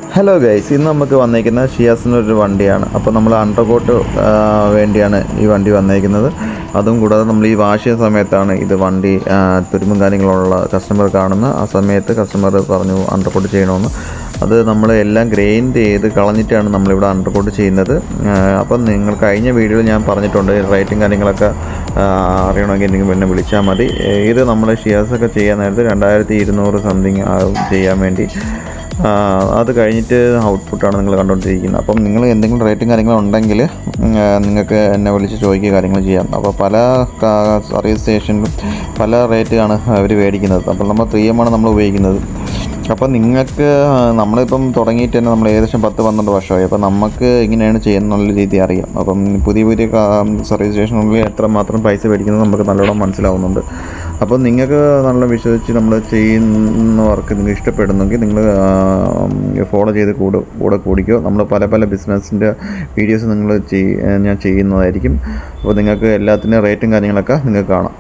Hello guys, ഇന്ന് നമുക്ക് വന്നേക്കുന്നത് ഷിയാസിനൊരു വണ്ടിയാണ്. അപ്പോൾ നമ്മൾ അണ്ടർകോട്ട് വേണ്ടിയാണ് ഈ വണ്ടി വന്നേക്കുന്നത്. അതും കൂടാതെ നമ്മൾ ഈ വാഷ് ചെയ്യുന്ന സമയത്താണ് ഇത് വണ്ടി തുരുമ്പും കാര്യങ്ങളുള്ള കസ്റ്റമർ കാണുന്ന ആ സമയത്ത് കസ്റ്റമർ പറഞ്ഞു അണ്ടർകോട്ട് ചെയ്യണമെന്ന്. അത് നമ്മൾ എല്ലാം ഗ്രൈൻഡ് ചെയ്ത് കളഞ്ഞിട്ടാണ് നമ്മളിവിടെ അണ്ടർകോട്ട് ചെയ്യുന്നത്. അപ്പം നിങ്ങൾ കഴിഞ്ഞ വീഡിയോയിൽ ഞാൻ പറഞ്ഞിട്ടുണ്ട്, റേറ്റും കാര്യങ്ങളൊക്കെ അറിയണമെങ്കിൽ എനിക്ക് പിന്നെ വിളിച്ചാൽ മതി. ഇത് നമ്മൾ ഷിയാസൊക്കെ ചെയ്യാൻ നേരത്ത് 2200 സംതിങ് ആവും ചെയ്യാൻ വേണ്ടി. അത് കഴിഞ്ഞിട്ട് ഔട്ട്പുട്ടാണ് നിങ്ങൾ കണ്ടുകൊണ്ടിരിക്കുന്നത്. അപ്പം നിങ്ങൾ എന്തെങ്കിലും റേറ്റും കാര്യങ്ങളും ഉണ്ടെങ്കിൽ നിങ്ങൾക്ക് എന്നെ വിളിച്ച് ചോദിക്കുക, കാര്യങ്ങൾ ചെയ്യാം. അപ്പോൾ പല സർവീസ് സ്റ്റേഷനിലും പല റേറ്റാണ് അവർ മേടിക്കുന്നത്. അപ്പം നമ്മൾ 3M ആണ് നമ്മൾ ഉപയോഗിക്കുന്നത്. അപ്പം നിങ്ങൾക്ക് നമ്മളിപ്പം തുടങ്ങിയിട്ട് തന്നെ നമ്മൾ ഏകദേശം 10-12 വർഷമായി. അപ്പം നമുക്ക് ഇങ്ങനെയാണ് ചെയ്യുന്നുള്ള രീതി അറിയാം. അപ്പം പുതിയ സർവീസ് സ്റ്റേഷനുകളിൽ എത്രമാത്രം പൈസ മേടിക്കുന്നത് നമുക്ക് നല്ലോണം മനസ്സിലാവുന്നുണ്ട്. അപ്പോൾ നിങ്ങൾക്ക് നല്ല വിശ്വസിച്ച് നമ്മൾ ചെയ്യുന്ന വർക്ക് നിങ്ങൾക്ക് ഇഷ്ടപ്പെടുന്നെങ്കിൽ നിങ്ങൾ ഫോളോ ചെയ്ത് കൂടെ കൂടിക്കോ. നമ്മൾ പല ബിസിനസ്സിൻ്റെ വീഡിയോസ് ഞാൻ ചെയ്യുന്നതായിരിക്കും. അപ്പോൾ നിങ്ങൾക്ക് എല്ലാത്തിൻ്റെ റേറ്റും കാര്യങ്ങളൊക്കെ നിങ്ങൾക്ക് കാണാം.